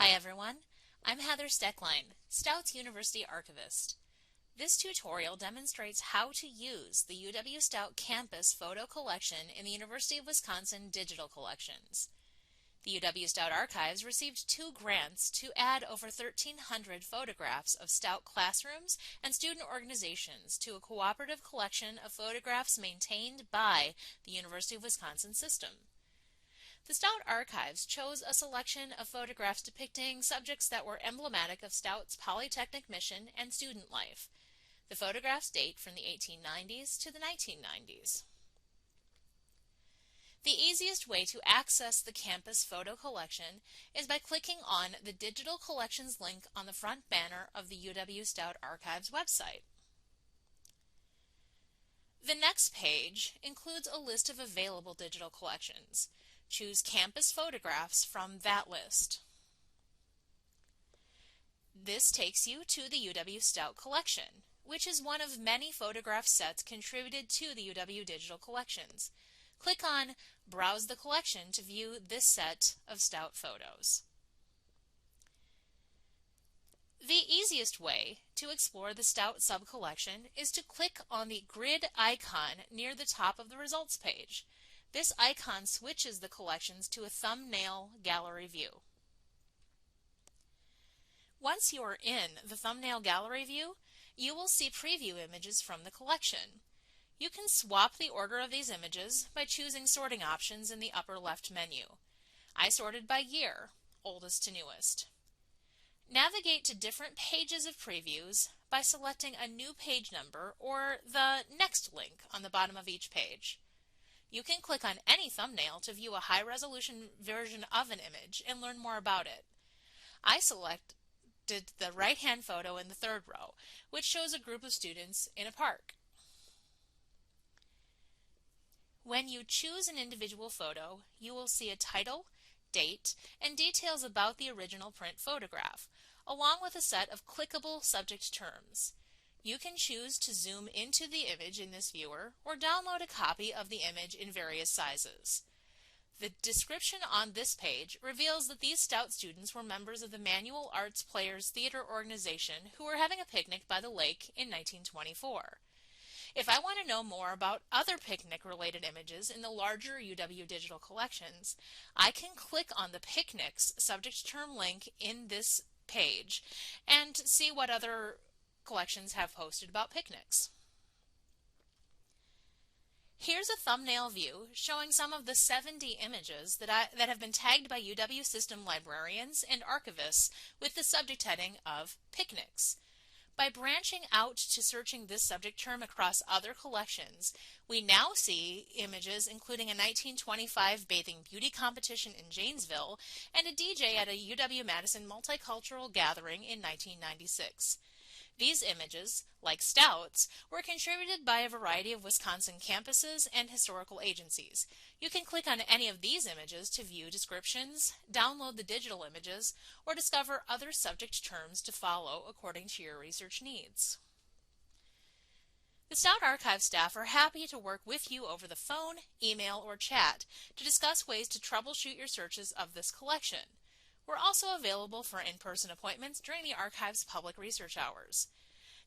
Hi everyone, I'm Heather Steckline, Stout's University Archivist. This tutorial demonstrates how to use the UW-Stout Campus Photo Collection in the University of Wisconsin Digital Collections. The UW-Stout Archives received 2 grants to add over 1,300 photographs of Stout classrooms and student organizations to a cooperative collection of photographs maintained by the University of Wisconsin system. The Stout Archives chose a selection of photographs depicting subjects that were emblematic of Stout's polytechnic mission and student life. The photographs date from the 1890s to the 1990s. The easiest way to access the campus photo collection is by clicking on the Digital Collections link on the front banner of the UW-Stout Archives website. The next page includes a list of available digital collections. Choose Campus Photographs from that list. This takes you to the UW-Stout collection, which is one of many photograph sets contributed to the UW Digital Collections. Click on Browse the Collection to view this set of Stout photos. The easiest way to explore the Stout sub-collection is to click on the grid icon near the top of the results page. This icon switches the collections to a thumbnail gallery view. Once you are in the thumbnail gallery view, you will see preview images from the collection. You can swap the order of these images by choosing sorting options in the upper left menu. I sorted by year, oldest to newest. Navigate to different pages of previews by selecting a new page number or the Next link on the bottom of each page. You can click on any thumbnail to view a high-resolution version of an image and learn more about it. I selected the right-hand photo in the third row, which shows a group of students in a park. When you choose an individual photo, you will see a title, date, and details about the original print photograph, along with a set of clickable subject terms. You can choose to zoom into the image in this viewer or download a copy of the image in various sizes. The description on this page reveals that these Stout students were members of the Manual Arts Players Theater Organization who were having a picnic by the lake in 1924. If I want to know more about other picnic-related images in the larger UW Digital Collections, I can click on the Picnics subject term link in this page and see what other collections have posted about picnics. Here's a thumbnail view showing some of the 70 images that have been tagged by UW system librarians and archivists with the subject heading of picnics. By branching out to searching this subject term across other collections, we now see images including a 1925 bathing beauty competition in Janesville and a DJ at a UW-Madison multicultural gathering in 1996. These images, like Stout's, were contributed by a variety of Wisconsin campuses and historical agencies. You can click on any of these images to view descriptions, download the digital images, or discover other subject terms to follow according to your research needs. The Stout Archive staff are happy to work with you over the phone, email, or chat to discuss ways to troubleshoot your searches of this collection. We're also available for in-person appointments during the Archive's public research hours.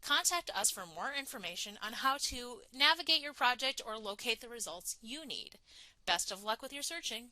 Contact us for more information on how to navigate your project or locate the results you need. Best of luck with your searching.